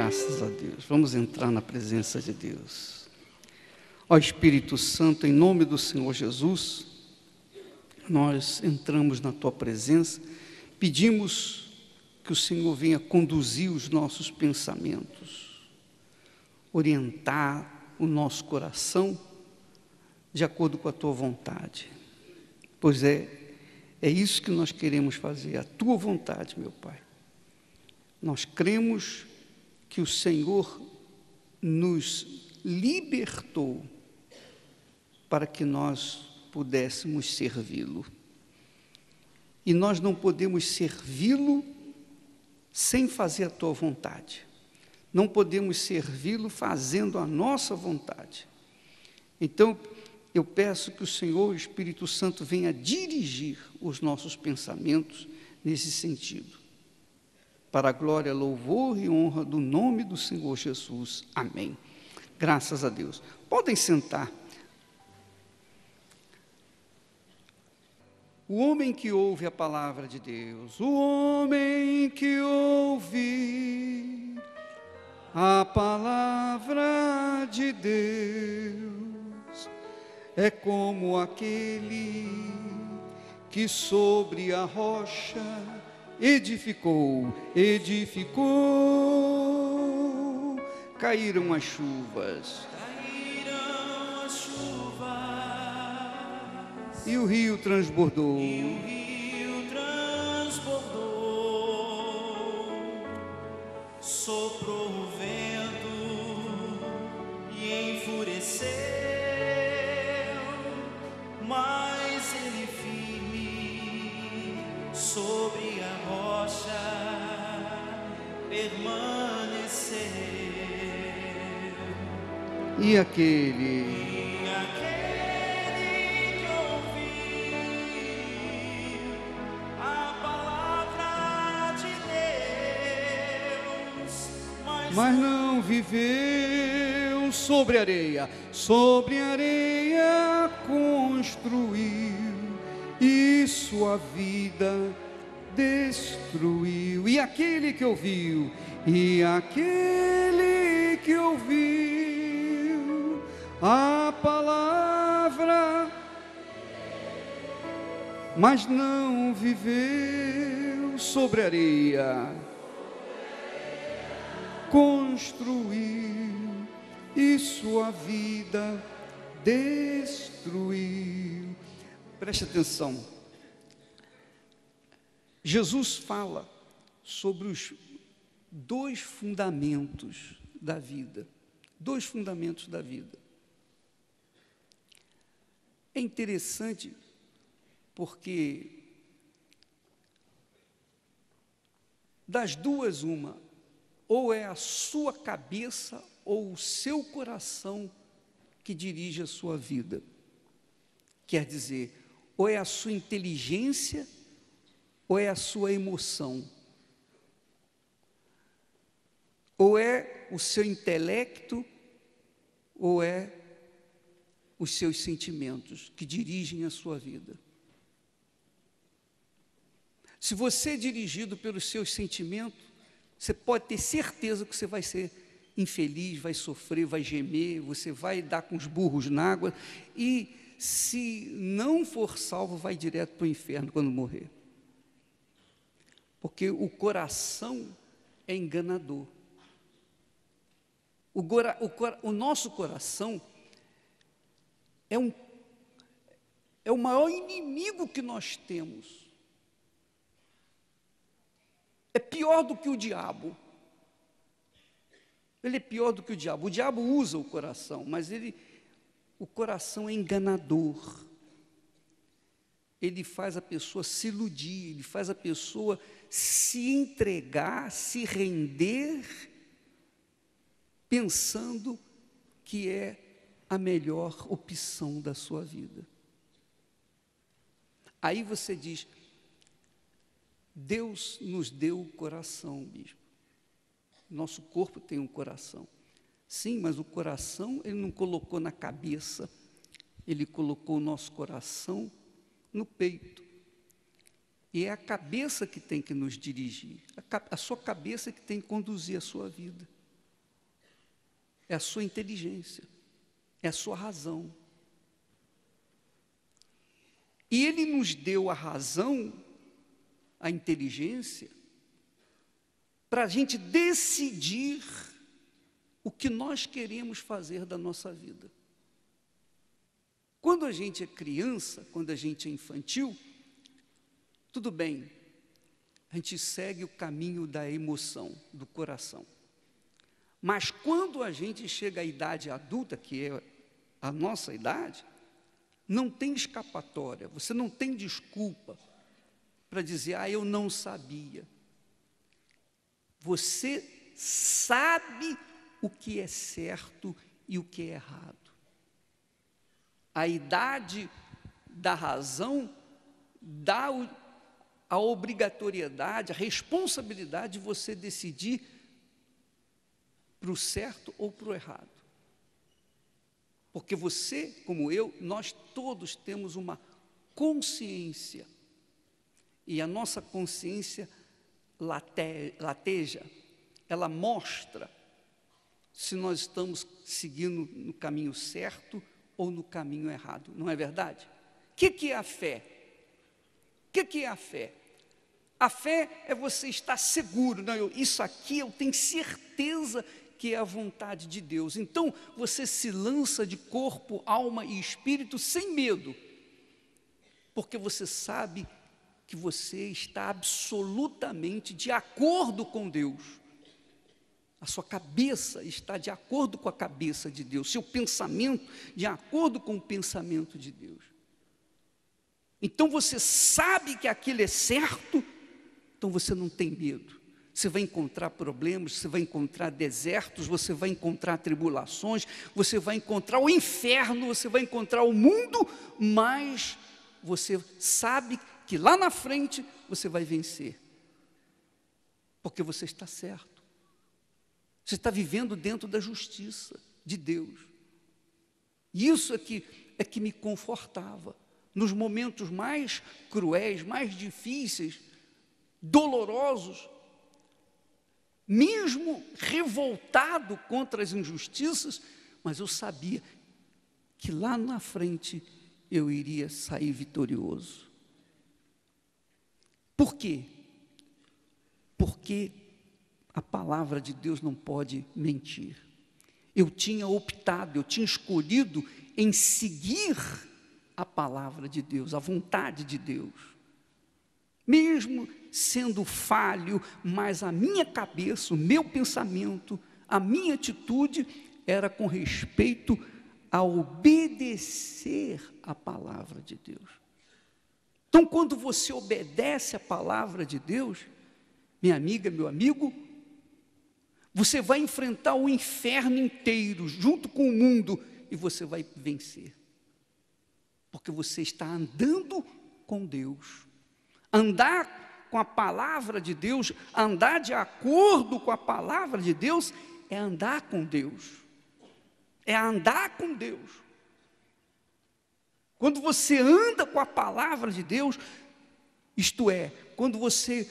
Graças a Deus. Vamos entrar na presença de Deus. Ó Espírito Santo, em nome do Senhor Jesus, nós entramos na Tua presença, pedimos que o Senhor venha conduzir os nossos pensamentos, orientar o nosso coração de acordo com a Tua vontade. Pois é isso que nós queremos fazer, a Tua vontade, meu Pai. Nós cremos que o Senhor nos libertou para que nós pudéssemos servi-lo. E nós não podemos servi-lo sem fazer a Tua vontade. Não podemos servi-lo fazendo a nossa vontade. Então, eu peço que o Senhor, o Espírito Santo, venha dirigir os nossos pensamentos nesse sentido. Para a glória, louvor e honra do nome do Senhor Jesus. Amém. Graças a Deus. Podem sentar. O homem que ouve a palavra de Deus, o homem que ouve a palavra de Deus, é como aquele que sobre a rocha edificou, caíram as chuvas, e o rio transbordou, soprou o vento e enfureceu, mas ele firme sobre a rocha permaneceu. E aquele que ouviu a palavra de Deus, mas não viveu sobre areia construiu e sua vida destruiu. E aquele que ouviu a palavra, mas não viveu sobre areia, construiu e sua vida destruiu. Preste atenção. Jesus fala sobre os dois fundamentos da vida. Dois fundamentos da vida. É interessante porque das duas uma, ou é a sua cabeça ou o seu coração que dirige a sua vida. Quer dizer, ou é a sua inteligência ou é a sua emoção. Ou é o seu intelecto ou é os seus sentimentos que dirigem a sua vida. Se você é dirigido pelos seus sentimentos, você pode ter certeza que você vai ser infeliz, vai sofrer, vai gemer, você vai dar com os burros na água e, se não for salvo, vai direto para o inferno quando morrer. Porque o coração é enganador. O nosso coração é o maior inimigo que nós temos. É pior do que o diabo. Ele é pior do que o diabo. O diabo usa o coração, mas o coração é enganador. Ele faz a pessoa se iludir, ele faz a pessoa se entregar, se render, pensando que é a melhor opção da sua vida. Aí você diz, Deus nos deu o coração, bispo. Nosso corpo tem um coração. Sim, mas o coração Ele não colocou na cabeça, Ele colocou o nosso coração no peito. E é a cabeça que tem que nos dirigir, a sua cabeça que tem que conduzir a sua vida. é a sua inteligência, é a sua razão. E Ele nos deu a razão, a inteligência, para a gente decidir o que nós queremos fazer da nossa vida. Quando a gente é criança, quando a gente é infantil, tudo bem, a gente segue o caminho da emoção, do coração. Mas quando a gente chega à idade adulta, que é a nossa idade, não tem escapatória, você não tem desculpa para dizer, eu não sabia. Você sabe o que é certo e o que é errado. A idade da razão dá a obrigatoriedade, a responsabilidade de você decidir para o certo ou para o errado. Porque você, como eu, nós todos temos uma consciência. E a nossa consciência lateja, ela mostra se nós estamos seguindo no caminho certo ou no caminho errado, não é verdade? O que é a fé? O que é a fé? A fé é você estar seguro, não, isso aqui eu tenho certeza que é a vontade de Deus. Então, você se lança de corpo, alma e espírito sem medo, porque você sabe que você está absolutamente de acordo com Deus. A sua cabeça está de acordo com a cabeça de Deus, seu pensamento de acordo com o pensamento de Deus. Então você sabe que aquilo é certo, então você não tem medo. Você vai encontrar problemas, você vai encontrar desertos, você vai encontrar tribulações, você vai encontrar o inferno, você vai encontrar o mundo, mas você sabe que lá na frente você vai vencer, porque você está certo. Você está vivendo dentro da justiça de Deus. Isso é que me confortava. Nos momentos mais cruéis, mais difíceis, dolorosos, mesmo revoltado contra as injustiças, mas eu sabia que lá na frente eu iria sair vitorioso. Por quê? Porque a palavra de Deus não pode mentir. Eu tinha optado, eu tinha escolhido em seguir a palavra de Deus, a vontade de Deus. Mesmo sendo falho, mas a minha cabeça, o meu pensamento, a minha atitude era com respeito a obedecer a palavra de Deus. Então, quando você obedece a palavra de Deus, minha amiga, meu amigo, você vai enfrentar o inferno inteiro, junto com o mundo, e você vai vencer. Porque você está andando com Deus. Andar com a palavra de Deus, andar de acordo com a palavra de Deus, é andar com Deus. É andar com Deus. Quando você anda com a palavra de Deus, isto é, quando você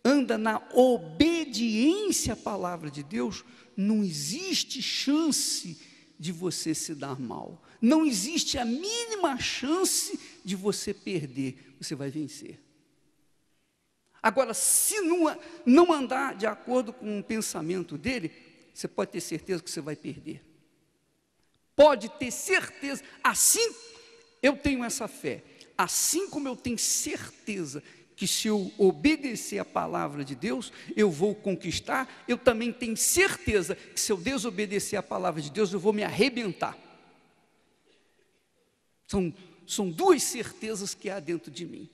anda na obediência à palavra de Deus, não existe chance de você se dar mal. Não existe a mínima chance de você perder. Você vai vencer. Agora, se não andar de acordo com o pensamento dele, você pode ter certeza que você vai perder. Pode ter certeza. Assim, eu tenho essa fé. Assim como eu tenho certeza que se eu obedecer a palavra de Deus, eu vou conquistar, eu também tenho certeza que se eu desobedecer a palavra de Deus, eu vou me arrebentar. São duas certezas que há dentro de mim.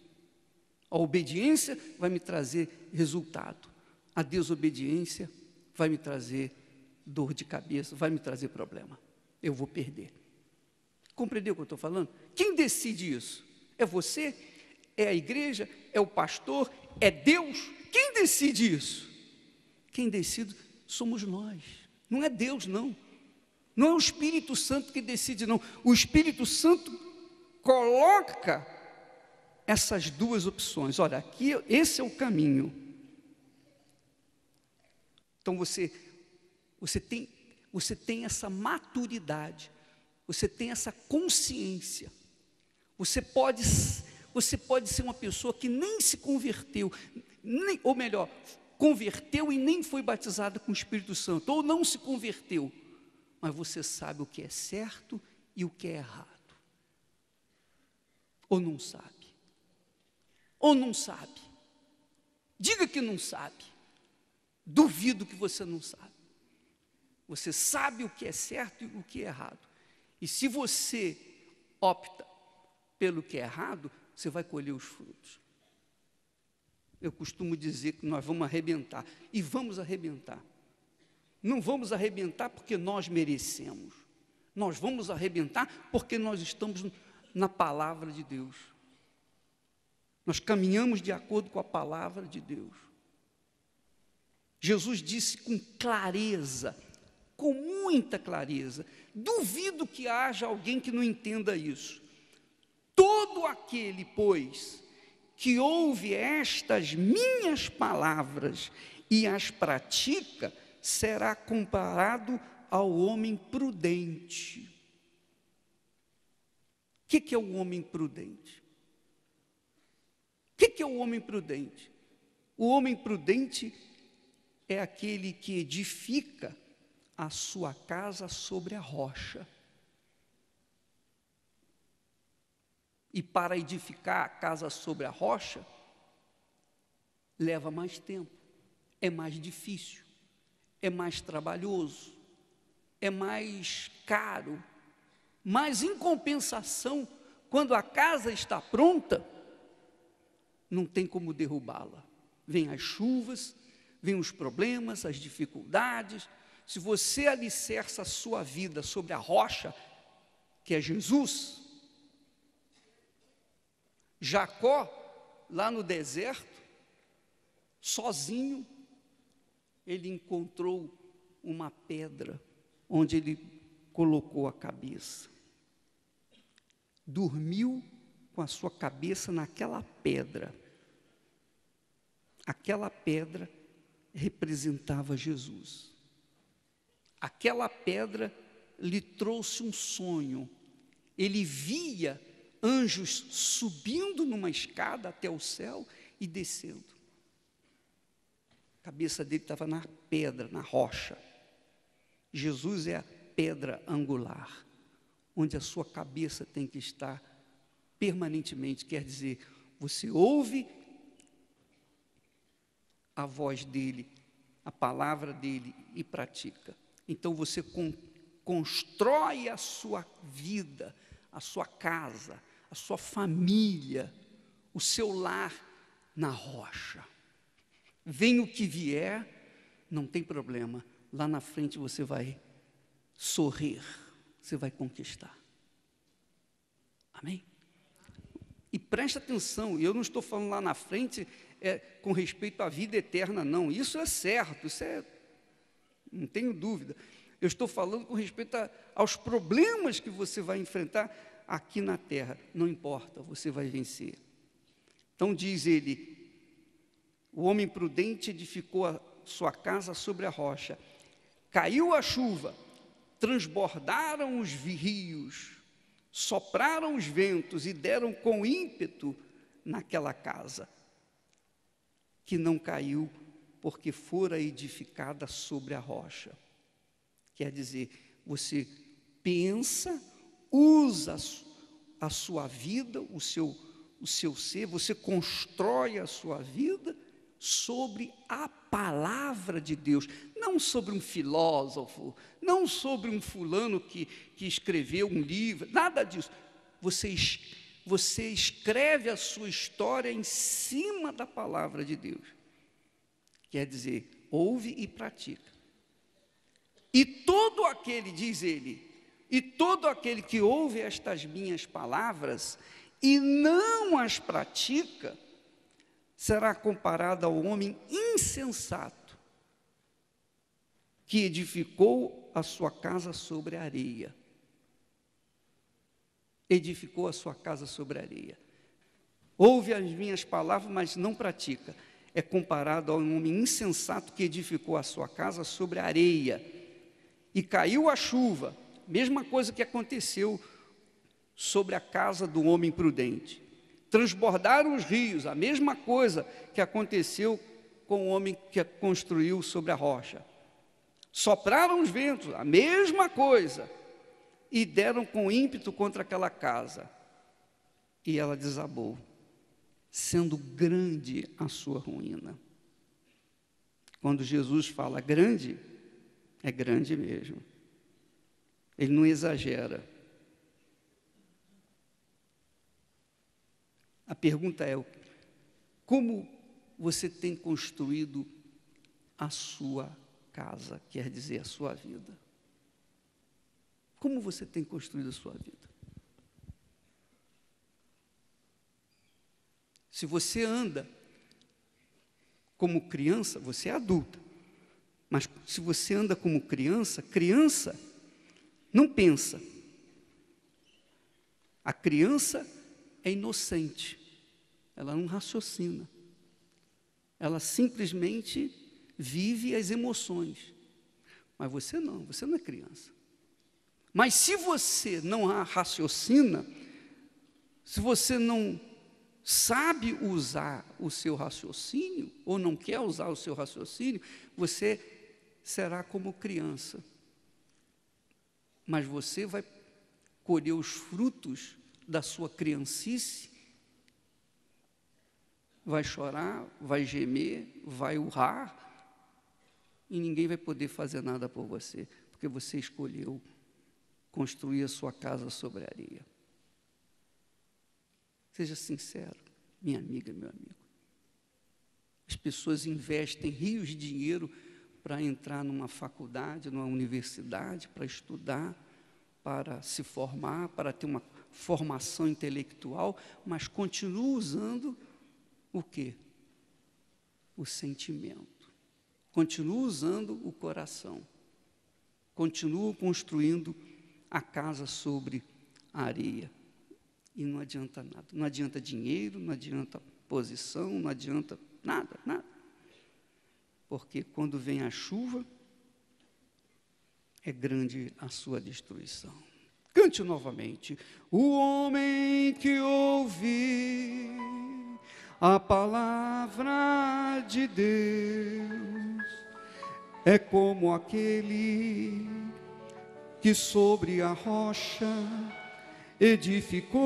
A obediência vai me trazer resultado. A desobediência vai me trazer dor de cabeça, vai me trazer problema. Eu vou perder. Compreendeu o que eu estou falando? Quem decide isso? É você? É a igreja? É o pastor? É Deus? Quem decide isso? Quem decide somos nós. Não é Deus, não. Não é o Espírito Santo que decide, não. O Espírito Santo coloca essas duas opções. Olha, aqui esse é o caminho. Então você tem você tem essa maturidade, você tem essa consciência. Você pode ser uma pessoa que nem se converteu, ou melhor, converteu e nem foi batizada com o Espírito Santo, ou não se converteu, mas você sabe o que é certo e o que é errado. Ou não sabe? Ou não sabe? Diga que não sabe. Duvido que você não sabe. Você sabe o que é certo e o que é errado. E se você opta pelo que é errado, você vai colher os frutos. Eu costumo dizer que nós vamos arrebentar. E vamos arrebentar. Não vamos arrebentar porque nós merecemos. Nós vamos arrebentar porque nós estamos na palavra de Deus. Nós caminhamos de acordo com a palavra de Deus. Jesus disse com clareza, com muita clareza, duvido que haja alguém que não entenda isso. Todo aquele, pois, que ouve estas minhas palavras e as pratica, será comparado ao homem prudente. O que é o homem prudente? O que é o homem prudente? O homem prudente é aquele que edifica a sua casa sobre a rocha. E para edificar a casa sobre a rocha, leva mais tempo, é mais difícil, é mais trabalhoso, é mais caro, mas em compensação, quando a casa está pronta, não tem como derrubá-la. Vêm as chuvas, vêm os problemas, as dificuldades. Se você alicerça a sua vida sobre a rocha, que é Jesus, Jacó, lá no deserto, sozinho, ele encontrou uma pedra onde ele colocou a cabeça. Dormiu com a sua cabeça naquela pedra. Aquela pedra representava Jesus. Aquela pedra lhe trouxe um sonho. Ele via anjos subindo numa escada até o céu e descendo. A cabeça dele estava na pedra, na rocha. Jesus é a pedra angular, onde a sua cabeça tem que estar permanentemente. Quer dizer, você ouve a voz dele, a palavra dele e pratica. Então você constrói a sua vida, a sua casa, a sua família, o seu lar na rocha. Vem o que vier, não tem problema. Lá na frente você vai sorrir, você vai conquistar. Amém? E preste atenção, eu não estou falando lá na frente com respeito à vida eterna, não. Isso é certo, não tenho dúvida. Eu estou falando com respeito aos problemas que você vai enfrentar aqui na terra. Não importa, você vai vencer. Então diz ele, o homem prudente edificou a sua casa sobre a rocha. Caiu a chuva, transbordaram os rios, sopraram os ventos e deram com ímpeto naquela casa, que não caiu, porque fora edificada sobre a rocha. Quer dizer, você pensa, usa a sua vida, o seu ser, você constrói a sua vida sobre a palavra de Deus, não sobre um filósofo, não sobre um fulano que escreveu um livro, nada disso. Você escreve a sua história em cima da palavra de Deus. Quer dizer, ouve e pratica. E todo aquele, diz ele, e todo aquele que ouve estas minhas palavras e não as pratica, será comparado ao homem insensato, que edificou a sua casa sobre a areia. Edificou a sua casa sobre a areia. Ouve as minhas palavras, mas não pratica. É comparado ao homem insensato que edificou a sua casa sobre a areia. e caiu a chuva, mesma coisa que aconteceu sobre a casa do homem prudente. Transbordaram os rios, a mesma coisa que aconteceu com o homem que construiu sobre a rocha. Sopraram os ventos, a mesma coisa, e deram com ímpeto contra aquela casa. E ela desabou, sendo grande a sua ruína. Quando Jesus fala grande, é grande mesmo. Ele não exagera. A pergunta é: como você tem construído a sua casa, quer dizer, a sua vida? Como você tem construído a sua vida? Se você anda como criança, você é adulta. Mas se você anda como criança, criança não pensa. A criança é inocente, ela não raciocina. Ela simplesmente vive as emoções. Mas você não é criança. Mas se você não raciocina, se você não sabe usar o seu raciocínio, ou não quer usar o seu raciocínio, você será como criança. Mas você vai colher os frutos da sua criancice, vai chorar, vai gemer, vai urrar, e ninguém vai poder fazer nada por você, porque você escolheu construir a sua casa sobre a areia. Seja sincero, minha amiga, meu amigo. As pessoas investem rios de dinheiro para entrar numa faculdade, numa universidade, para estudar, para se formar, para ter uma formação intelectual, mas continuam usando o quê? O sentimento. Continuam usando o coração. Continuam construindo a casa sobre a areia. E não adianta nada. Não adianta dinheiro, não adianta posição, não adianta nada, nada. Porque quando vem a chuva, é grande a sua destruição. Cante novamente. O homem que ouve a palavra de Deus é como aquele que sobre a rocha edificou.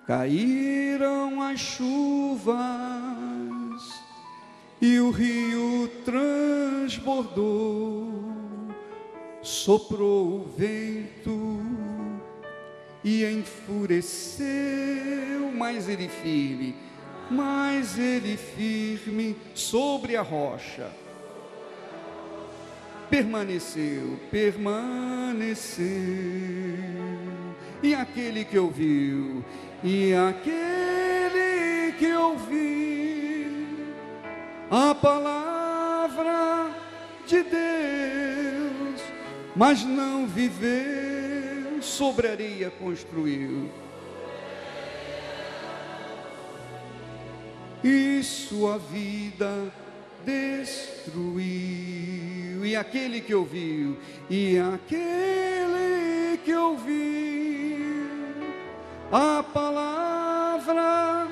Caíram as chuvas e o rio transbordou. Soprou o vento e enfureceu, mas ele firme sobre a rocha. Permaneceu. E aquele que ouviu, a palavra de Deus, mas não viveu, sobre areia construiu, e sua vida destruiu. E aquele que ouviu, a palavra,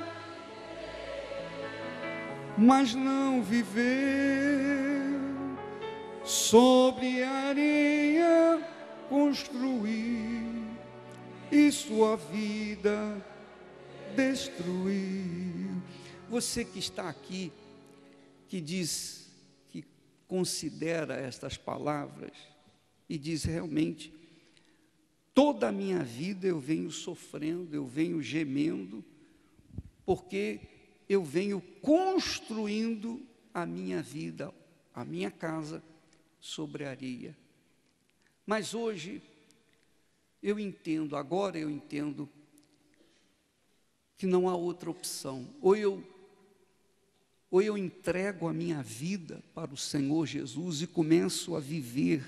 mas não viveu, sobre a areia construiu, e sua vida destruiu. Você que está aqui, que diz, que considera estas palavras e diz: realmente, toda a minha vida eu venho sofrendo, eu venho gemendo, porque eu venho construindo a minha vida, a minha casa sobre a areia. Mas hoje agora eu entendo que não há outra opção. Ou eu entrego a minha vida para o Senhor Jesus e começo a viver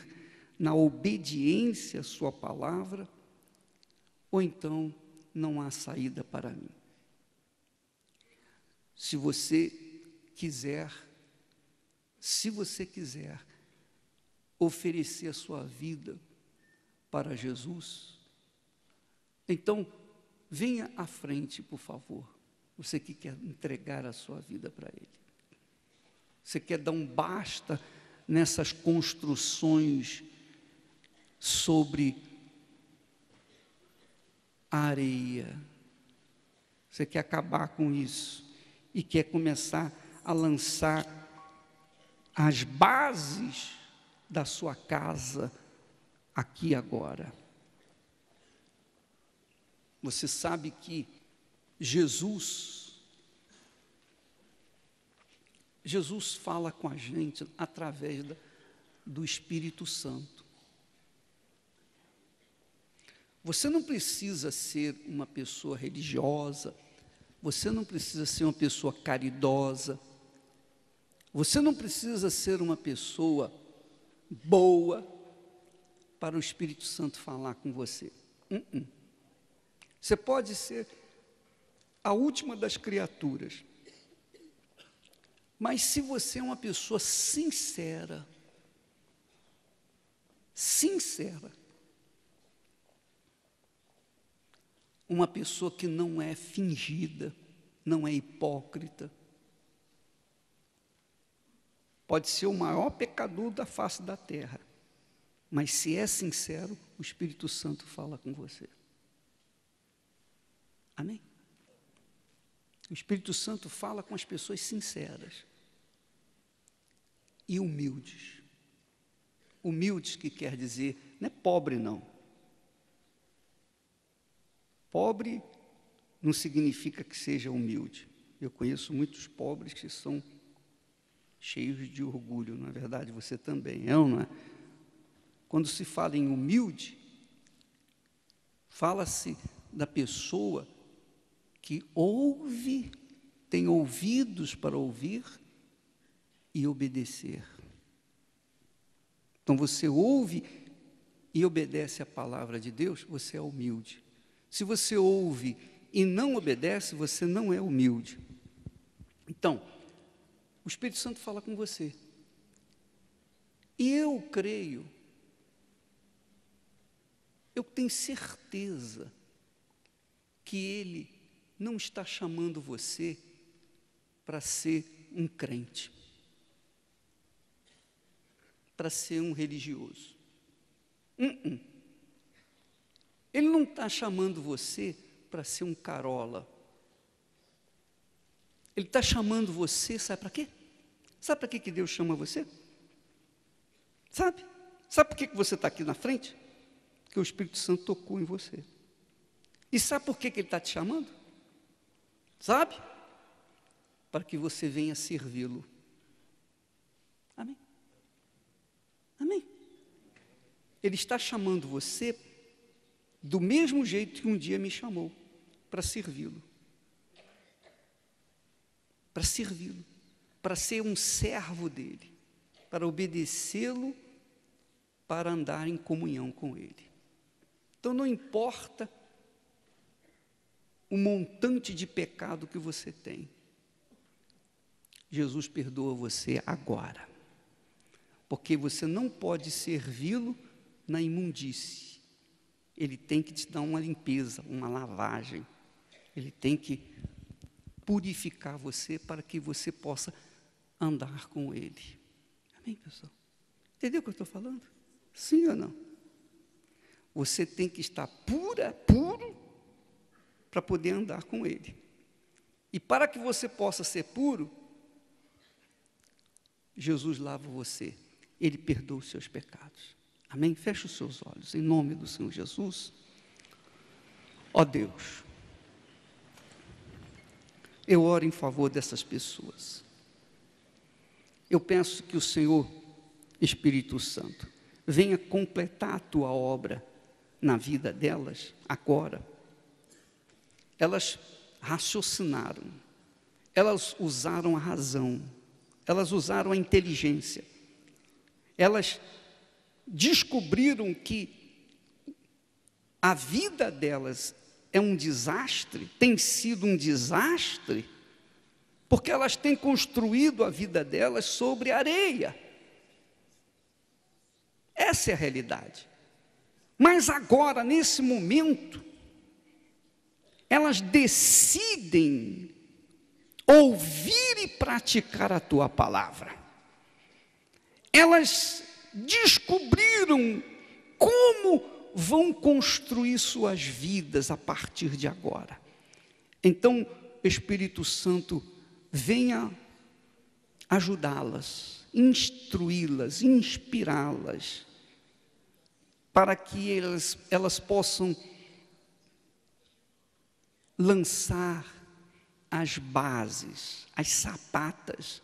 na obediência à sua palavra, ou então não há saída para mim. Se você quiser oferecer a sua vida para Jesus, então venha à frente, por favor. Você que quer entregar a sua vida para Ele. Você quer dar um basta nessas construções sobre a areia. Você quer acabar com isso e quer começar a lançar as bases da sua casa aqui agora. Você sabe que Jesus fala com a gente através do Espírito Santo. Você não precisa ser uma pessoa religiosa, você não precisa ser uma pessoa caridosa, você não precisa ser uma pessoa boa para o Espírito Santo falar com você. Você pode ser a última das criaturas, mas se você é uma pessoa sincera, uma pessoa que não é fingida, não é hipócrita, pode ser o maior pecador da face da terra, mas se é sincero, o Espírito Santo fala com você. Amém? O Espírito Santo fala com as pessoas sinceras e humildes. Humildes que quer dizer, não é pobre não. Pobre não significa que seja humilde. Eu conheço muitos pobres que são cheios de orgulho, não é verdade? Você também é ou não é? Quando se fala em humilde, fala-se da pessoa que ouve, tem ouvidos para ouvir e obedecer. Então você ouve e obedece a palavra de Deus, você é humilde. Se você ouve e não obedece, você não é humilde. Então, o Espírito Santo fala com você. E eu creio, eu tenho certeza que Ele não está chamando você para ser um crente, para ser um religioso. Ele não está chamando você para ser um carola. Ele está chamando você, sabe para quê? Sabe para que Deus chama você? Sabe? Sabe por que você está aqui na frente? Porque o Espírito Santo tocou em você. E sabe por que Ele está te chamando? Sabe? Para que você venha servi-lo. Amém? Amém? Ele está chamando você do mesmo jeito que um dia me chamou, para servi-lo. Para servi-lo, para ser um servo dele, para obedecê-lo, para andar em comunhão com ele. Então não importa o montante de pecado que você tem, Jesus perdoa você agora, porque você não pode servi-lo na imundície. Ele tem que te dar uma limpeza, uma lavagem, ele tem que purificar você para que você possa andar com Ele. Amém, pessoal? Entendeu o que eu estou falando? Sim ou não? Você tem que estar puro, para poder andar com Ele. E para que você possa ser puro, Jesus lava você. Ele perdoa os seus pecados. Amém? Feche os seus olhos, em nome do Senhor Jesus. Ó Deus, eu oro em favor dessas pessoas. Eu peço que o Senhor, Espírito Santo, venha completar a tua obra na vida delas agora. Elas raciocinaram, elas usaram a razão, elas usaram a inteligência, elas descobriram que a vida delas é um desastre, tem sido um desastre, porque elas têm construído a vida delas sobre areia. Essa é a realidade. Mas agora, nesse momento, elas decidem ouvir e praticar a tua palavra. Elas descobriram como vão construir suas vidas a partir de agora. Então, Espírito Santo, venha ajudá-las, instruí-las, inspirá-las, para que elas possam lançar as bases, as sapatas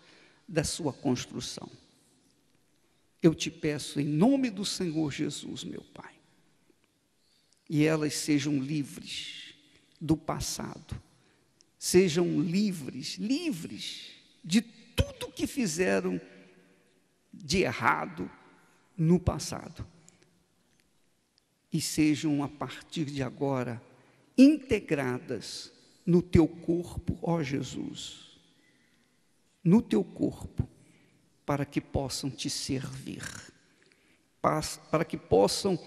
da sua construção. Eu te peço em nome do Senhor Jesus, meu Pai, e elas sejam livres do passado, sejam livres de tudo que fizeram de errado no passado, e sejam a partir de agora integradas no teu corpo, ó Jesus, no teu corpo, para que possam te servir, para que possam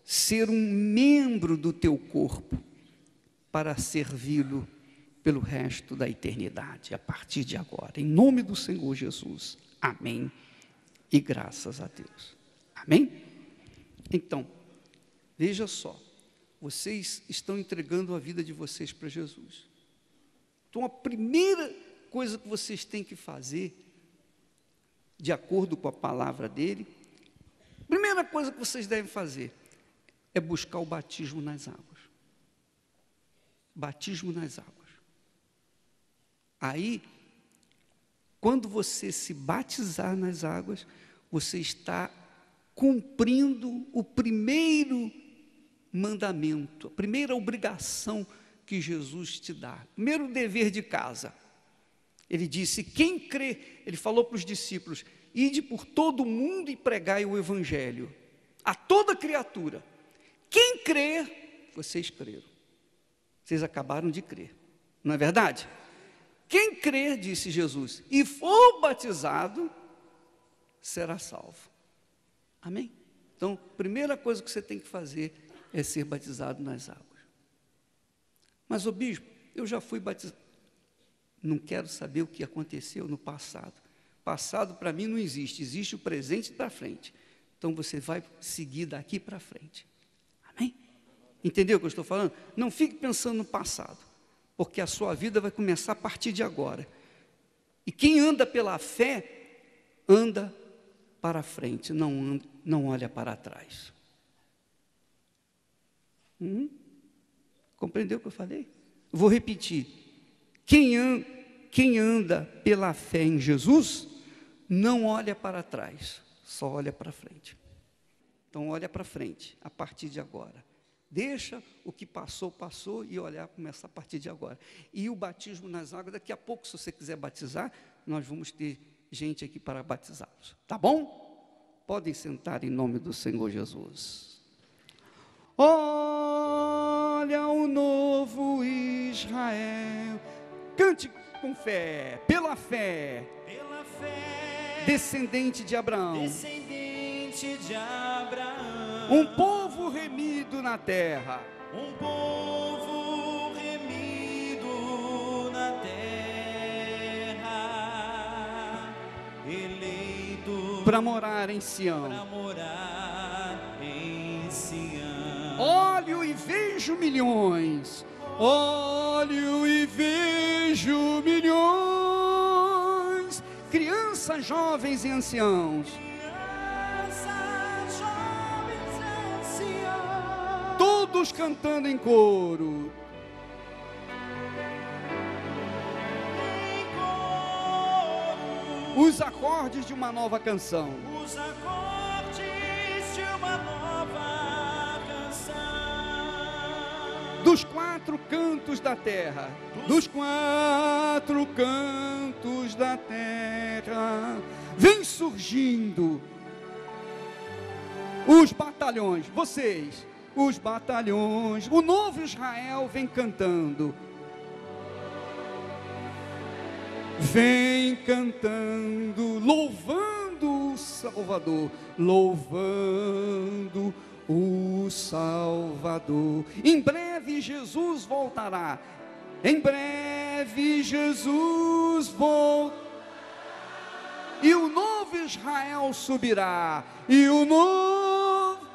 ser um membro do teu corpo, para servi-lo pelo resto da eternidade, a partir de agora, em nome do Senhor Jesus, amém, e graças a Deus, amém? Então, veja só, vocês estão entregando a vida de vocês para Jesus. Então, a primeira coisa que vocês têm que fazer, de acordo com a palavra dele, a primeira coisa que vocês devem fazer é buscar o batismo nas águas. Batismo nas águas. Aí, quando você se batizar nas águas, você está cumprindo o primeiro mandamento, a primeira obrigação que Jesus te dá, o primeiro dever de casa. Ele disse, quem crê, ele falou para os discípulos, ide por todo o mundo e pregai o evangelho a toda criatura. Quem crê, vocês creram. Vocês acabaram de crer, não é verdade? Quem crer, disse Jesus, e for batizado, será salvo. Amém? Então, a primeira coisa que você tem que fazer é ser batizado nas águas. Mas, ô bispo, eu já fui batizado. Não quero saber o que aconteceu no passado. Passado para mim não existe, existe o presente para frente. Então você vai seguir daqui para frente. Amém? Entendeu o que eu estou falando? Não fique pensando no passado, porque a sua vida vai começar a partir de agora. E quem anda pela fé, anda para frente, não olha para trás. Compreendeu o que eu falei? Vou repetir. Quem anda pela fé em Jesus, não olha para trás, só olha para frente. Então, olha para frente, a partir de agora. Deixa o que passou, passou, e olhar, começar a partir de agora. E o batismo nas águas, daqui a pouco, se você quiser batizar, nós vamos ter gente aqui para batizá-los. Tá bom? Podem sentar em nome do Senhor Jesus. Olha o novo Israel. Cante com fé, pela fé, descendente de Abraão, um povo remido na terra, um povo remido na terra, eleito para morar em Sião. Olho e vejo milhões. Olho e vejo milhões, crianças, jovens e anciãos, todos cantando em coro. Os acordes de uma nova canção. Os acordes de uma nova canção. Dos quatro cantos da terra, dos quatro cantos da terra, vem surgindo os batalhões, vocês, os batalhões, o novo Israel vem cantando. Vem cantando, louvando louvando o Salvador, louvando o Salvador. Em breve Jesus voltará, em breve Jesus voltará, e o novo Israel subirá, e o novo...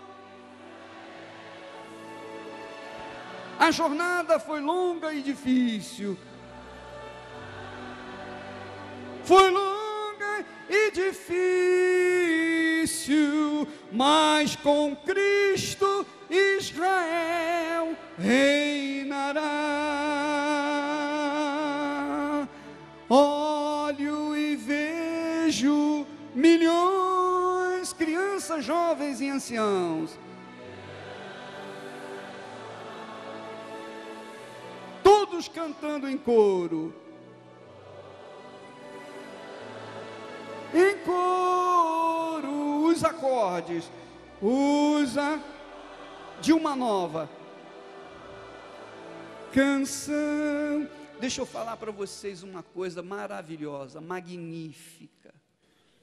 A jornada foi longa e difícil, foi longa e difícil, mas com Cristo Israel reinará. Olho e vejo milhões, crianças, jovens e anciãos, todos cantando em coro, os acordes, de uma nova canção. Deixa eu falar para vocês uma coisa maravilhosa, magnífica,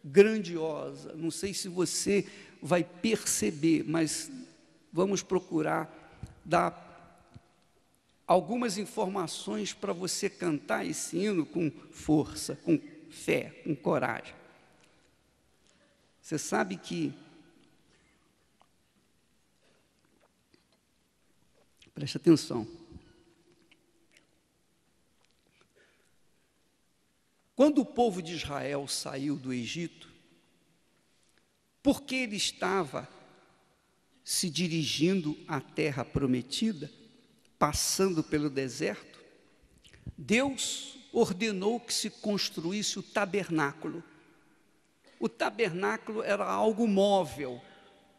grandiosa. Não sei se você vai perceber, mas vamos procurar dar algumas informações para você cantar esse hino com força, com fé, com coragem. Você sabe que, preste atenção, quando o povo de Israel saiu do Egito, porque ele estava se dirigindo à terra prometida, passando pelo deserto, Deus ordenou que se construísse o tabernáculo. O tabernáculo era algo móvel,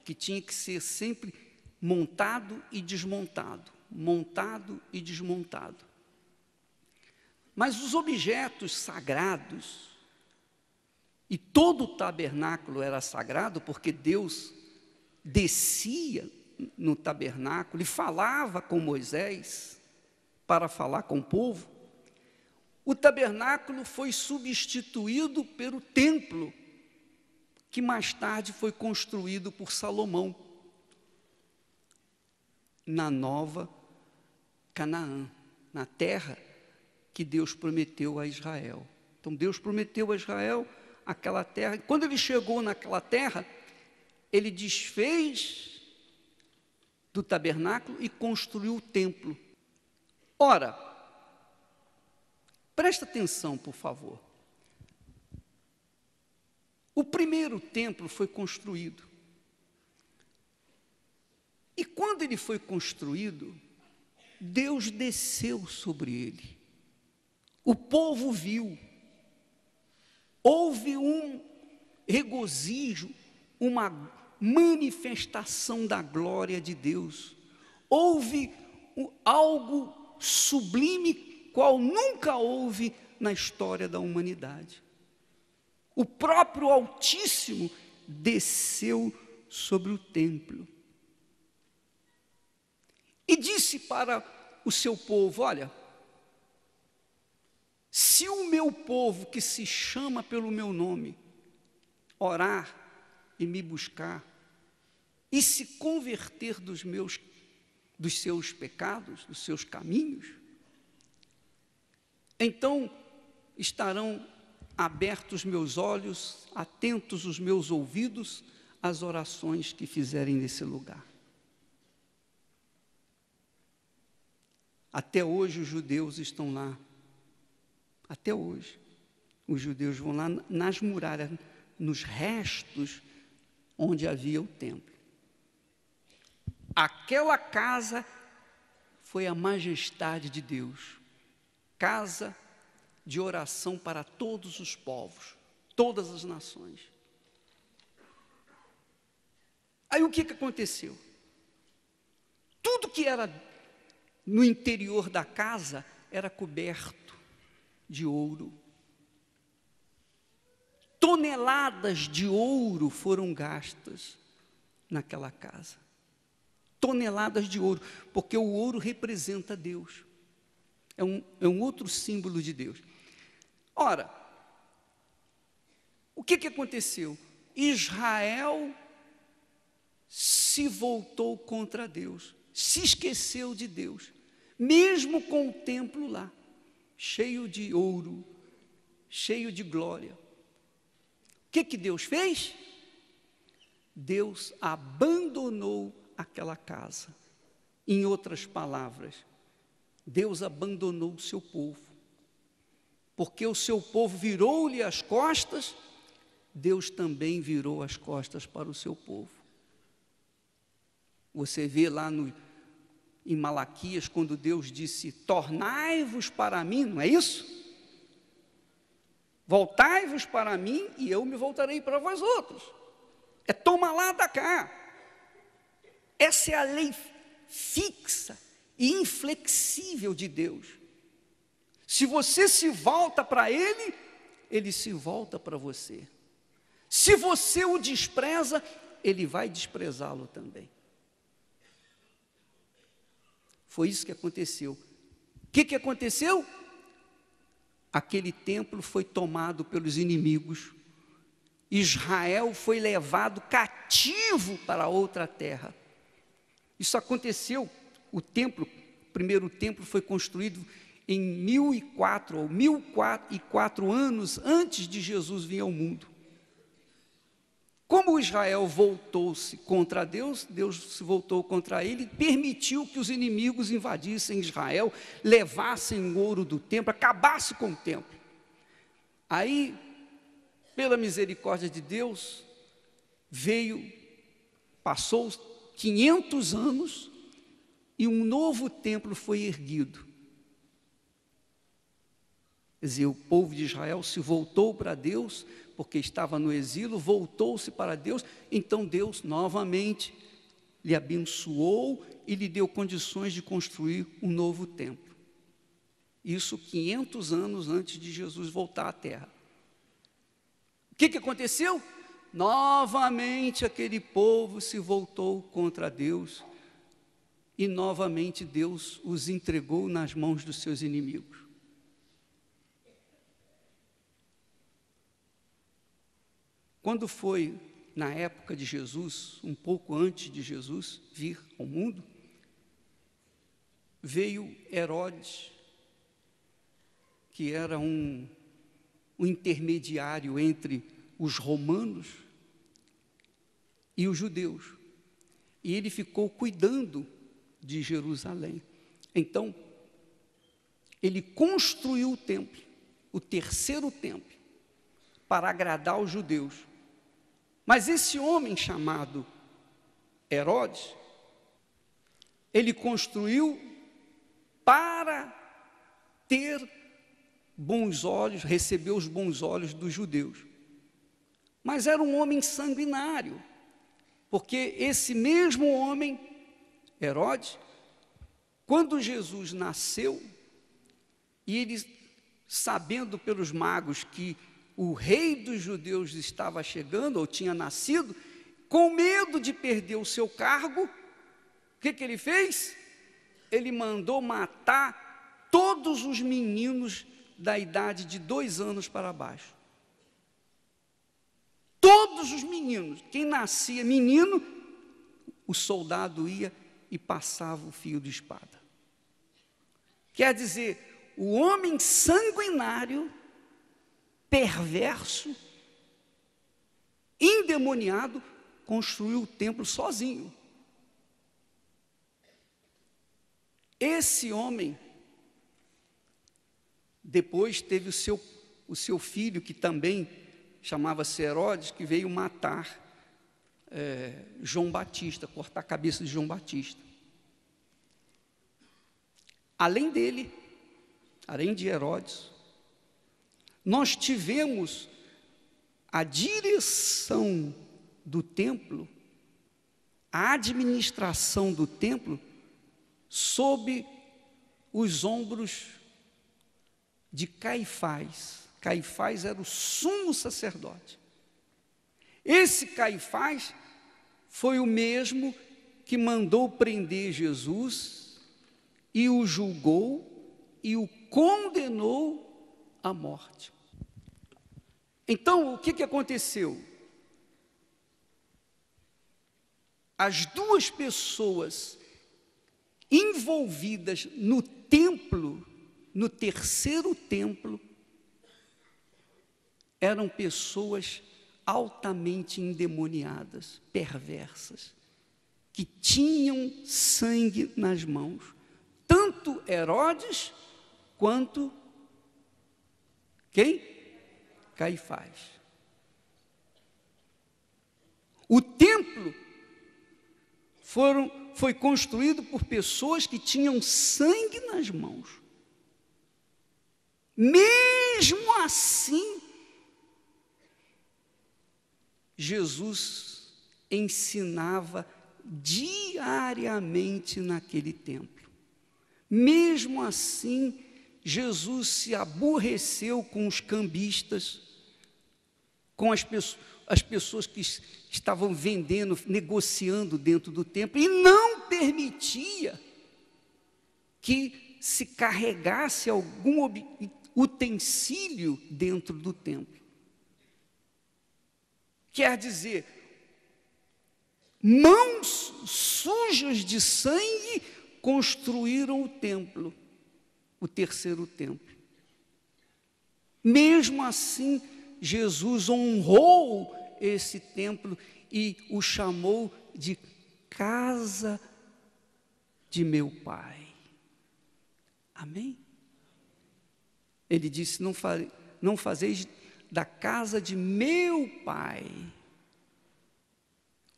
que tinha que ser sempre montado e desmontado, montado e desmontado. Mas os objetos sagrados, e todo o tabernáculo era sagrado, porque Deus descia no tabernáculo e falava com Moisés, para falar com o povo. O tabernáculo foi substituído pelo templo, que mais tarde foi construído por Salomão, na Nova Canaã, na terra que Deus prometeu a Israel. Então Deus prometeu a Israel aquela terra, e quando ele chegou naquela terra, ele desfez do tabernáculo e construiu o templo. Ora, presta atenção, por favor. O primeiro templo foi construído. E quando ele foi construído, Deus desceu sobre ele. O povo viu. Houve um regozijo, uma manifestação da glória de Deus. Houve algo sublime, qual nunca houve na história da humanidade. O próprio Altíssimo desceu sobre o templo e disse para o seu povo: olha, se o meu povo, que se chama pelo meu nome, orar e me buscar, e se converter dos seus pecados, dos seus caminhos, então estarão abertos os meus olhos, atentos os meus ouvidos às orações que fizerem nesse lugar. Até hoje os judeus estão lá. Até hoje. Os judeus vão lá nas muralhas, nos restos onde havia o templo. Aquela casa foi a majestade de Deus. Casa de oração para todos os povos, todas as nações. Aí o que aconteceu? Tudo que era no interior da casa era coberto de ouro. Toneladas de ouro foram gastas naquela casa. Toneladas de ouro, porque o ouro representa Deus. É um outro símbolo de Deus. Ora, o que aconteceu? Israel se voltou contra Deus, se esqueceu de Deus, mesmo com o templo lá, cheio de ouro, cheio de glória. O que Deus fez? Deus abandonou aquela casa. Em outras palavras, Deus abandonou o seu povo, porque o seu povo virou-lhe as costas, Deus também virou as costas para o seu povo. Você vê lá em Malaquias, quando Deus disse, tornai-vos para mim, não é isso? Voltai-vos para mim e eu me voltarei para vós outros. É toma lá da cá. Essa é a lei fixa e inflexível de Deus. Se você se volta para Ele, Ele se volta para você. Se você o despreza, Ele vai desprezá-lo também. Foi isso que aconteceu. O que aconteceu? Aquele templo foi tomado pelos inimigos. Israel foi levado cativo para outra terra. Isso aconteceu, o primeiro templo foi construído em 1004, ou 1004 anos antes de Jesus vir ao mundo. Como Israel voltou-se contra Deus, Deus se voltou contra ele, permitiu que os inimigos invadissem Israel, levassem o ouro do templo, acabassem com o templo. Aí, pela misericórdia de Deus, passou 500 anos e um novo templo foi erguido. Quer dizer, o povo de Israel se voltou para Deus, porque estava no exílio, voltou-se para Deus, então Deus novamente lhe abençoou e lhe deu condições de construir um novo templo. Isso 500 anos antes de Jesus voltar à terra. O que aconteceu? Novamente aquele povo se voltou contra Deus e novamente Deus os entregou nas mãos dos seus inimigos. Quando foi na época de Jesus, um pouco antes de Jesus vir ao mundo, veio Herodes, que era um intermediário entre os romanos e os judeus, e ele ficou cuidando de Jerusalém. Então, ele construiu o templo, o terceiro templo, para agradar os judeus. Mas esse homem chamado Herodes, ele construiu para ter bons olhos, receber os bons olhos dos judeus. Mas era um homem sanguinário, porque esse mesmo homem, Herodes, quando Jesus nasceu, e ele, sabendo pelos magos que o rei dos judeus estava chegando, ou tinha nascido, com medo de perder o seu cargo, o que ele fez? Ele mandou matar todos os meninos da idade de 2 anos para baixo. Todos os meninos, quem nascia menino, o soldado ia e passava o fio de espada. Quer dizer, o homem sanguinário, perverso, endemoniado, construiu o templo sozinho. Esse homem, depois teve o seu filho, que também chamava-se Herodes, que veio matar João Batista, cortar a cabeça de João Batista. Além dele, além de Herodes, nós tivemos a direção do templo, a administração do templo, sob os ombros de Caifás. Caifás era o sumo sacerdote. Esse Caifás foi o mesmo que mandou prender Jesus e o julgou e o condenou à morte. Então, o que aconteceu? as duas pessoas envolvidas no templo, no terceiro templo, eram pessoas altamente endemoniadas, perversas, que tinham sangue nas mãos, tanto Herodes quanto quem? Caifás. O templo foi construído por pessoas que tinham sangue nas mãos. Mesmo assim, Jesus ensinava diariamente naquele templo. Mesmo assim, Jesus se aborreceu com os cambistas, com as pessoas que estavam vendendo, negociando dentro do templo, e não permitia que se carregasse algum utensílio dentro do templo. Quer dizer, mãos sujas de sangue construíram o templo, o terceiro templo. Mesmo assim, Jesus honrou esse templo e o chamou de casa de meu Pai. Amém? Ele disse, não fazeis da casa de meu Pai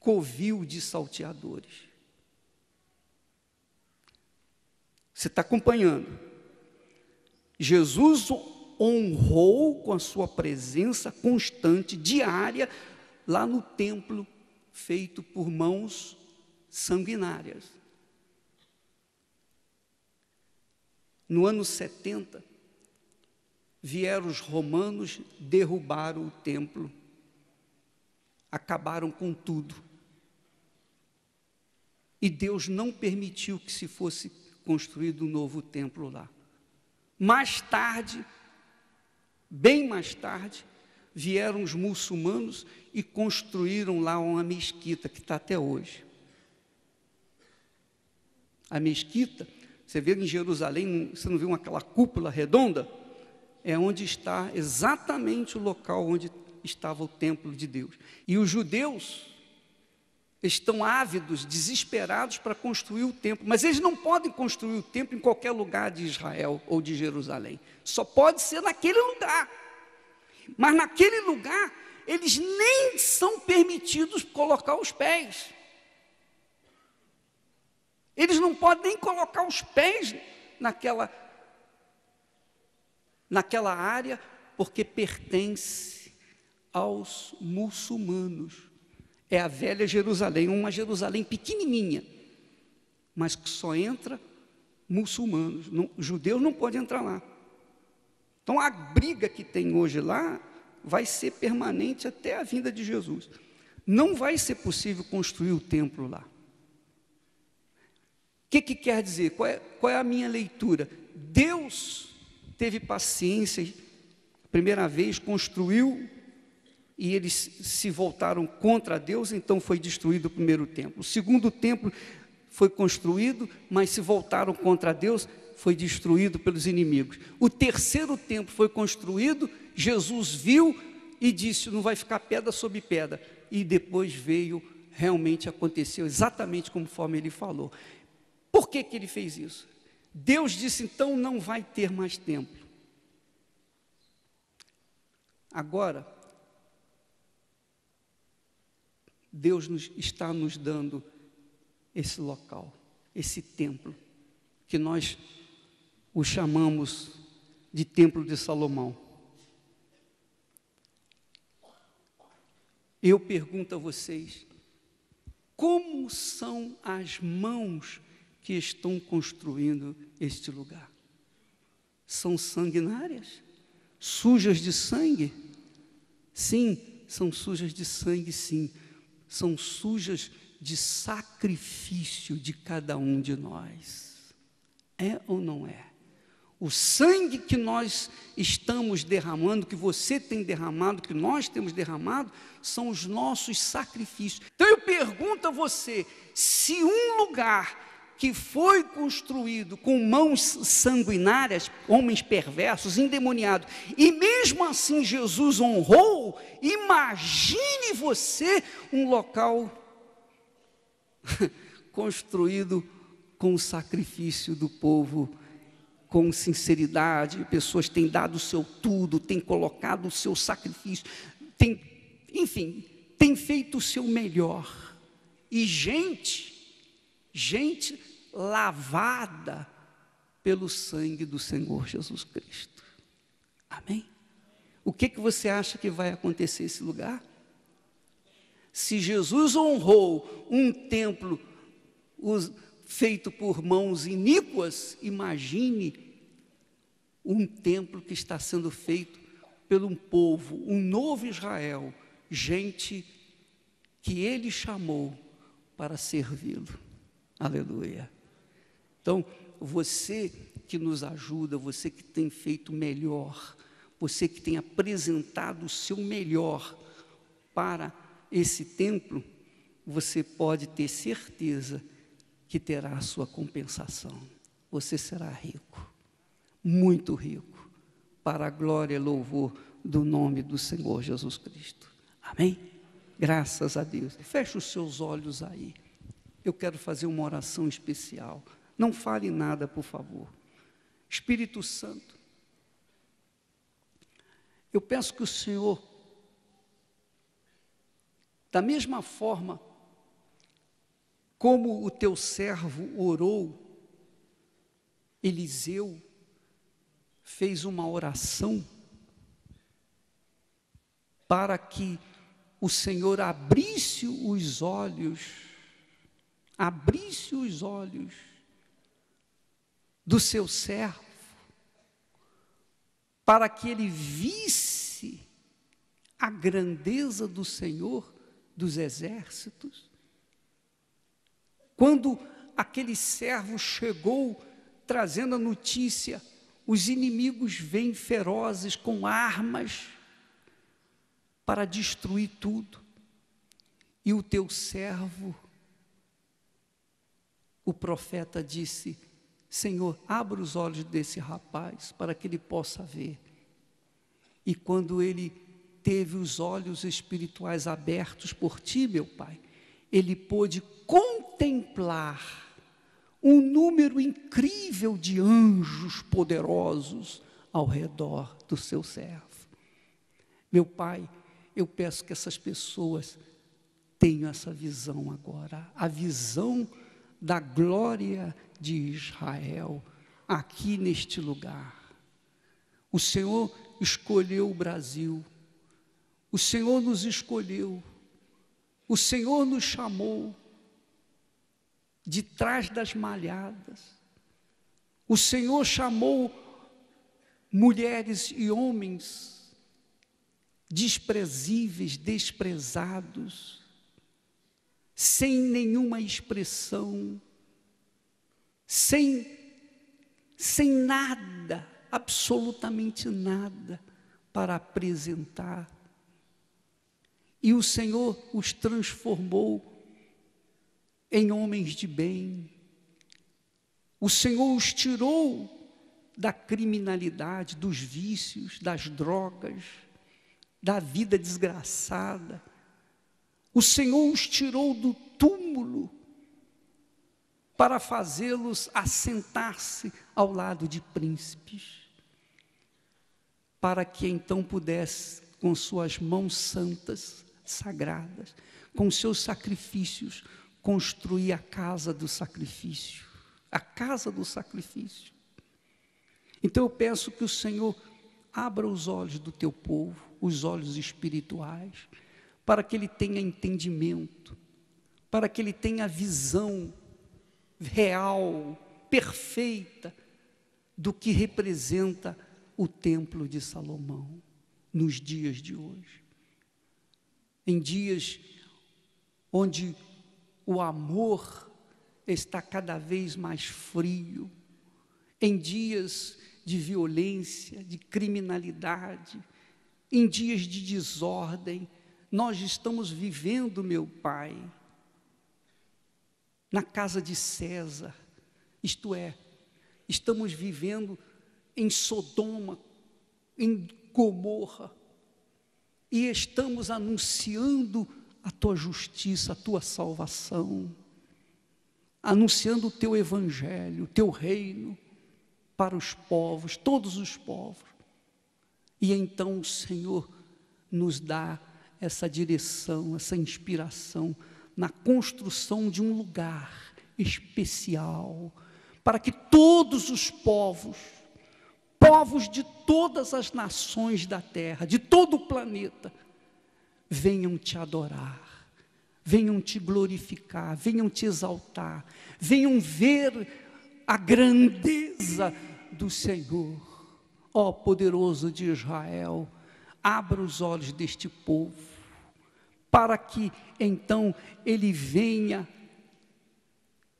covil de salteadores. Você está acompanhando? Jesus honrou com a sua presença constante, diária, lá no templo feito por mãos sanguinárias. No ano 70, vieram os romanos, derrubaram o templo, acabaram com tudo. E Deus não permitiu que se fosse construído um novo templo lá. Mais tarde, bem mais tarde, vieram os muçulmanos e construíram lá uma mesquita que está até hoje. A mesquita, você vê em Jerusalém, você não viu aquela cúpula redonda? É onde está exatamente o local onde estava o templo de Deus. E os judeus estão ávidos, desesperados para construir o templo, mas eles não podem construir o templo em qualquer lugar de Israel ou de Jerusalém, só pode ser naquele lugar. Mas naquele lugar, eles nem são permitidos colocar os pés. Eles não podem nem colocar os pés naquela área, porque pertence aos muçulmanos. É a velha Jerusalém, uma Jerusalém pequenininha, mas que só entra muçulmanos. Judeus não podem entrar lá. Então a briga que tem hoje lá vai ser permanente até a vinda de Jesus. Não vai ser possível construir o templo lá. O que quer dizer? Qual é a minha leitura? Deus teve paciência, primeira vez construiu, e eles se voltaram contra Deus, então foi destruído o primeiro templo. O segundo templo foi construído, mas se voltaram contra Deus, foi destruído pelos inimigos. O terceiro templo foi construído, Jesus viu e disse, não vai ficar pedra sobre pedra. E depois veio, realmente aconteceu exatamente conforme ele falou. Por que ele fez isso? Deus disse, então não vai ter mais templo. Agora, Deus está nos dando esse local, esse templo, que nós o chamamos de Templo de Salomão. Eu pergunto a vocês, como são as mãos que estão construindo este lugar? São sanguinárias? Sujas de sangue? Sim, são sujas de sangue, sim. São sujas de sacrifício de cada um de nós. É ou não é? O sangue que nós estamos derramando, que você tem derramado, que nós temos derramado, são os nossos sacrifícios. Então eu pergunto a você, se um lugar que foi construído com mãos sanguinárias, homens perversos, endemoniados, e mesmo assim Jesus honrou, imagine você um local construído com o sacrifício do povo, com sinceridade, pessoas têm dado o seu tudo, têm colocado o seu sacrifício, enfim, têm feito o seu melhor, e gente lavada pelo sangue do Senhor Jesus Cristo. Amém? O que você acha que vai acontecer nesse lugar? Se Jesus honrou um templo feito por mãos iníquas, imagine um templo que está sendo feito por um povo, um novo Israel, gente que Ele chamou para servi-lo. Aleluia. Então, você que nos ajuda, você que tem feito melhor, você que tem apresentado o seu melhor para esse templo, você pode ter certeza que terá a sua compensação. Você será rico, muito rico, para a glória e louvor do nome do Senhor Jesus Cristo. Amém? Graças a Deus. Feche os seus olhos aí. Eu quero fazer uma oração especial. Não fale nada, por favor. Espírito Santo, eu peço que o Senhor, da mesma forma como o teu servo orou, Eliseu fez uma oração para que o Senhor abrisse os olhos do seu servo, para que ele visse a grandeza do Senhor dos exércitos. Quando aquele servo chegou trazendo a notícia, os inimigos vêm ferozes com armas para destruir tudo, e o teu servo, o profeta, disse: Senhor, abra os olhos desse rapaz para que ele possa ver. E quando ele teve os olhos espirituais abertos por ti, meu Pai, ele pôde contemplar um número incrível de anjos poderosos ao redor do seu servo. Meu Pai, eu peço que essas pessoas tenham essa visão agora, a visão da glória de Israel, aqui neste lugar. O Senhor escolheu o Brasil, o Senhor nos escolheu, o Senhor nos chamou de trás das malhadas, o Senhor chamou mulheres e homens desprezíveis, desprezados, sem nenhuma expressão, sem nada, absolutamente nada para apresentar. E o Senhor os transformou em homens de bem. O Senhor os tirou da criminalidade, dos vícios, das drogas, da vida desgraçada. O Senhor os tirou do túmulo para fazê-los assentar-se ao lado de príncipes, para que então pudesse, com suas mãos santas, sagradas, com seus sacrifícios, construir a casa do sacrifício, a casa do sacrifício. Então eu peço que o Senhor abra os olhos do teu povo, os olhos espirituais, para que ele tenha entendimento, para que ele tenha visão real, perfeita, do que representa o templo de Salomão, nos dias de hoje. Em dias onde o amor está cada vez mais frio, em dias de violência, de criminalidade, em dias de desordem. Nós estamos vivendo, meu Pai, na casa de César, isto é, estamos vivendo em Sodoma, em Gomorra, e estamos anunciando a tua justiça, a tua salvação, anunciando o teu evangelho, o teu reino para os povos, todos os povos. E então o Senhor nos dá essa direção, essa inspiração na construção de um lugar especial, para que todos os povos, povos de todas as nações da terra, de todo o planeta, venham te adorar, venham te glorificar, venham te exaltar, venham ver a grandeza do Senhor. Ó poderoso de Israel, abra os olhos deste povo, para que então ele venha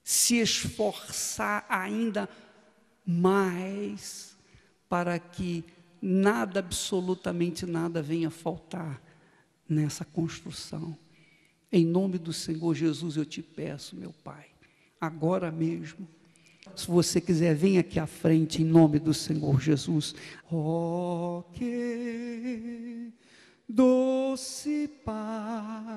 se esforçar ainda mais, para que nada, absolutamente nada, venha faltar nessa construção. Em nome do Senhor Jesus eu te peço, meu Pai, agora mesmo, se você quiser, vem aqui à frente, em nome do Senhor Jesus. Oh, que doce paz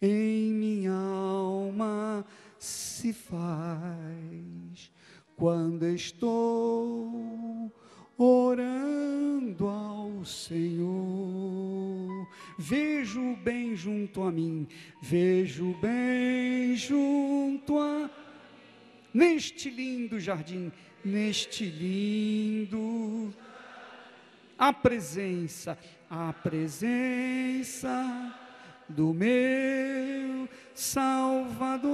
em minha alma se faz, quando estou orando ao Senhor. Vejo bem junto a mim, vejo bem junto a neste lindo jardim, neste lindo, a presença do meu Salvador.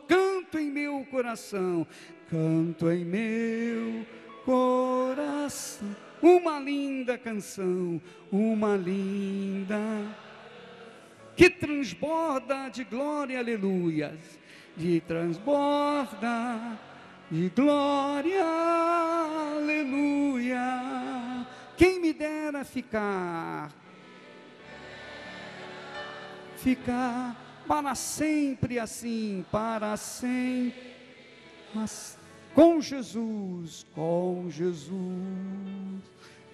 Canto em meu coração, canto em meu coração, uma linda canção, uma linda, que transborda de glória, aleluias, de transborda de glória, aleluia. Quem me dera ficar para sempre assim, para sempre assim, com Jesus,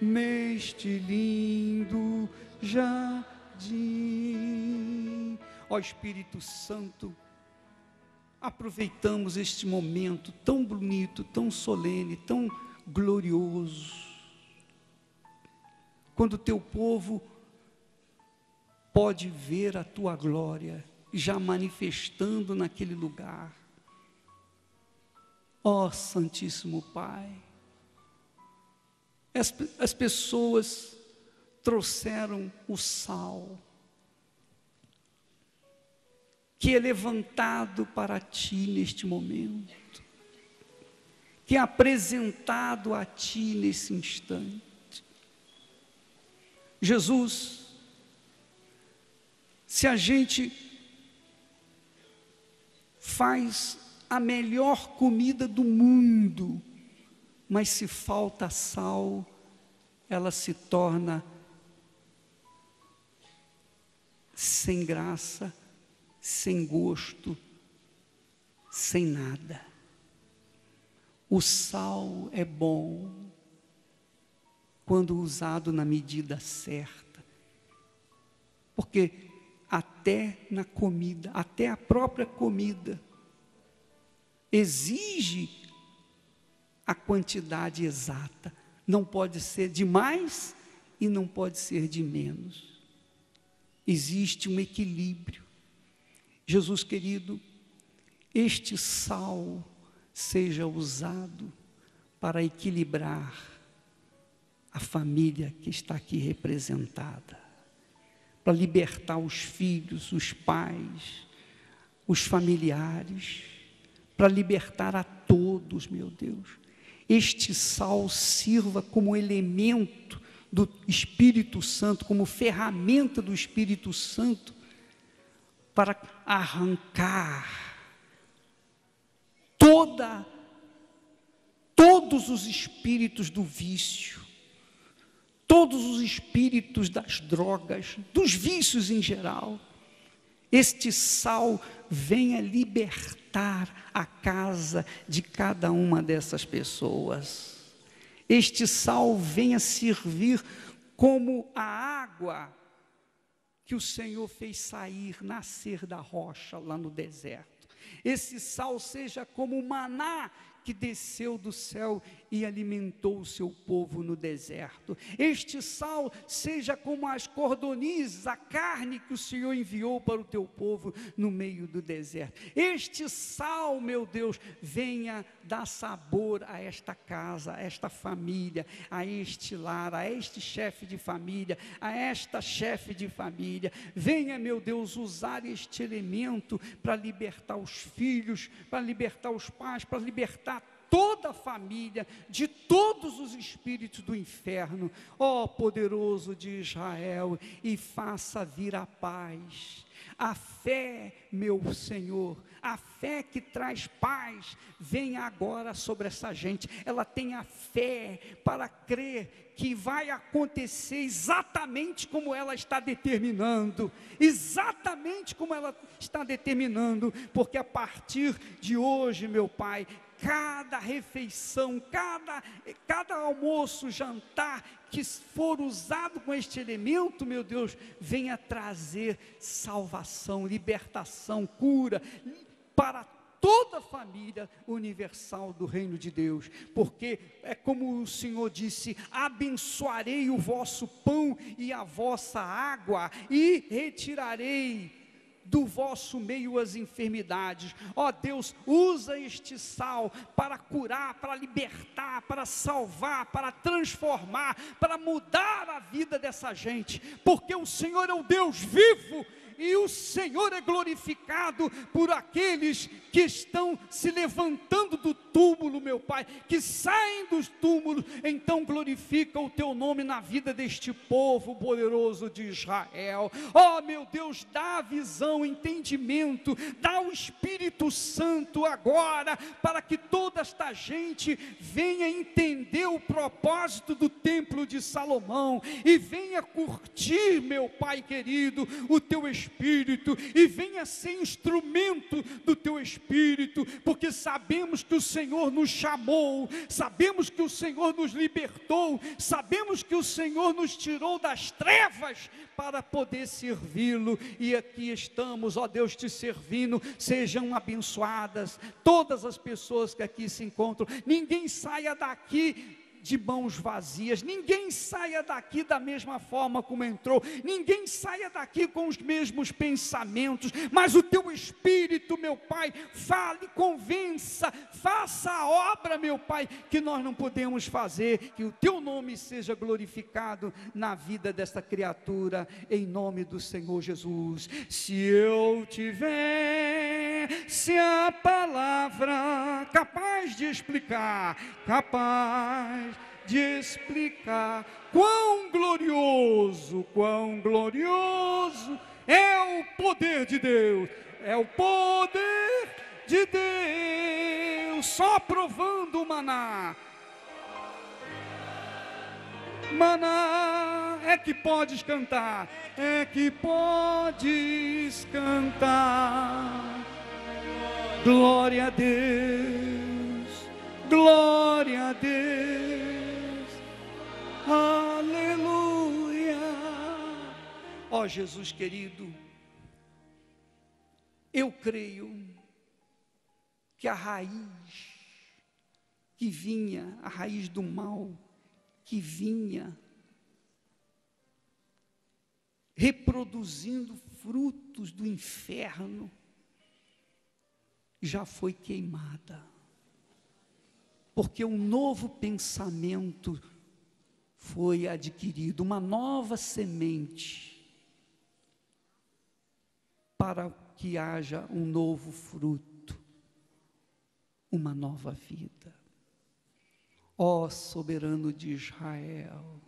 neste lindo jardim. Ó Espírito Santo, aproveitamos este momento tão bonito, tão solene, tão glorioso, quando o teu povo pode ver a tua glória já manifestando naquele lugar. Ó Santíssimo Pai, as pessoas trouxeram o sal, que é levantado para ti neste momento, que é apresentado a ti nesse instante. Jesus, se a gente faz a melhor comida do mundo, mas se falta sal, ela se torna sem graça, sem gosto, sem nada. O sal é bom quando usado na medida certa, porque até na comida, até a própria comida exige a quantidade exata. Não pode ser de mais e não pode ser de menos. Existe um equilíbrio. Jesus querido, este sal seja usado para equilibrar a família que está aqui representada, para libertar os filhos, os pais, os familiares, para libertar a todos, meu Deus. Este sal sirva como elemento do Espírito Santo, como ferramenta do Espírito Santo, para arrancar toda todos os espíritos do vício, todos os espíritos das drogas, dos vícios em geral. Este sal venha libertar a casa de cada uma dessas pessoas. Este sal venha servir como a água que o Senhor fez sair, nascer da rocha lá no deserto. Esse sal seja como o maná que desceu do céu e alimentou o seu povo no deserto. Este sal seja como as cordonizes, a carne que o Senhor enviou para o teu povo no meio do deserto. Este sal, meu Deus, venha dar sabor a esta casa, a esta família, a este lar, a este chefe de família, a esta chefe de família. Venha, meu Deus, usar este elemento para libertar os filhos, para libertar os pais, para libertar toda a família de todos os espíritos do inferno, ó poderoso de Israel, e faça vir a paz, a fé, meu Senhor, a fé que traz paz, venha agora sobre essa gente. Ela tem a fé para crer que vai acontecer exatamente como ela está determinando, exatamente como ela está determinando, porque a partir de hoje, meu Pai, cada refeição, cada almoço, jantar que for usado com este elemento, meu Deus, venha trazer salvação, libertação, cura para toda a família universal do reino de Deus, porque é como o Senhor disse: abençoarei o vosso pão e a vossa água, e retirarei do vosso meio as enfermidades. Ó Deus, usa este sal para curar, para libertar, para salvar, para transformar, para mudar a vida dessa gente, porque o Senhor é o Deus vivo, e o Senhor é glorificado por aqueles que estão se levantando do túmulo, meu Pai, que saem dos túmulos. Então glorifica o teu nome na vida deste povo poderoso de Israel. Ó meu Deus, dá visão, entendimento, dá o Espírito Santo agora, para que toda esta gente venha entender o propósito do templo de Salomão, e venha curtir, meu Pai querido, o teu Espírito, e venha ser instrumento do teu Espírito, porque sabemos que o Senhor nos chamou, sabemos que o Senhor nos libertou, sabemos que o Senhor nos tirou das trevas para poder servi-lo, e aqui estamos, ó Deus, te servindo. Sejam abençoadas todas as pessoas que aqui se encontram, ninguém saia daqui de mãos vazias, ninguém saia daqui da mesma forma como entrou, ninguém saia daqui com os mesmos pensamentos, mas o teu Espírito, meu Pai, fale, convença, faça a obra, meu Pai, que nós não podemos fazer, que o teu nome seja glorificado na vida desta criatura, em nome do Senhor Jesus. Se eu tivesse a palavra capaz de explicar, capaz de explicar quão glorioso é o poder de Deus, é o poder de Deus, só provando o maná. Maná, é que podes cantar, é que podes cantar. Glória a Deus, glória a Deus, aleluia. Ó Jesus querido, eu creio que a raiz que vinha, a raiz do mal, que vinha reproduzindo frutos do inferno, já foi queimada, porque um novo pensamento foi adquirido, uma nova semente, para que haja um novo fruto, uma nova vida. Ó soberano de Israel,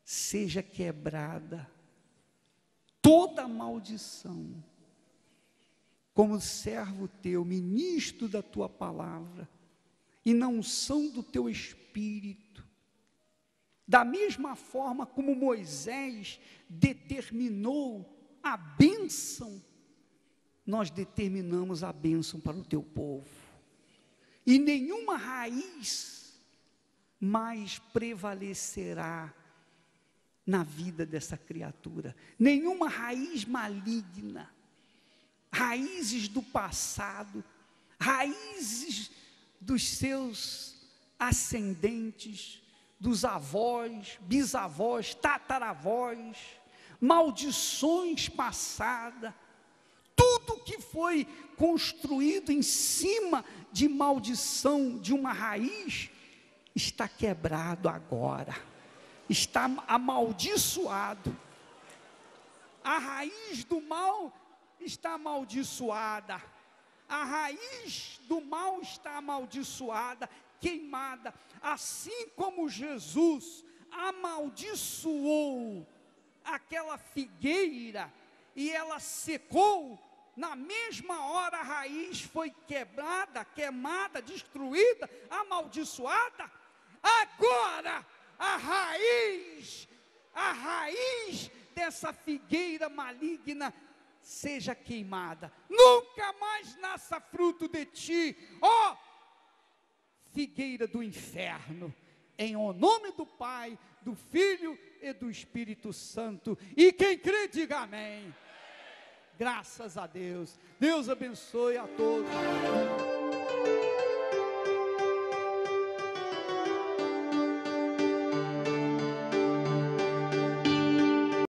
seja quebrada toda maldição, como servo teu, ministro da tua palavra, e na unção do teu Espírito. Da mesma forma como Moisés determinou a bênção, nós determinamos a bênção para o teu povo. E nenhuma raiz mais prevalecerá na vida dessa criatura. Nenhuma raiz maligna, raízes do passado, raízes dos seus ascendentes, dos avós, bisavós, tataravós, maldições passadas, tudo que foi construído em cima de maldição de uma raiz, está quebrado agora, está amaldiçoado. A raiz do mal está amaldiçoada, a raiz do mal está amaldiçoada, queimada, assim como Jesus amaldiçoou aquela figueira e ela secou, na mesma hora a raiz foi quebrada, queimada, destruída, amaldiçoada. Agora a raiz dessa figueira maligna seja queimada, nunca mais nasça fruto de ti, ó figueira do inferno, em o nome do Pai, do Filho e do Espírito Santo. E quem crê, diga amém. Graças a Deus. Deus abençoe a todos.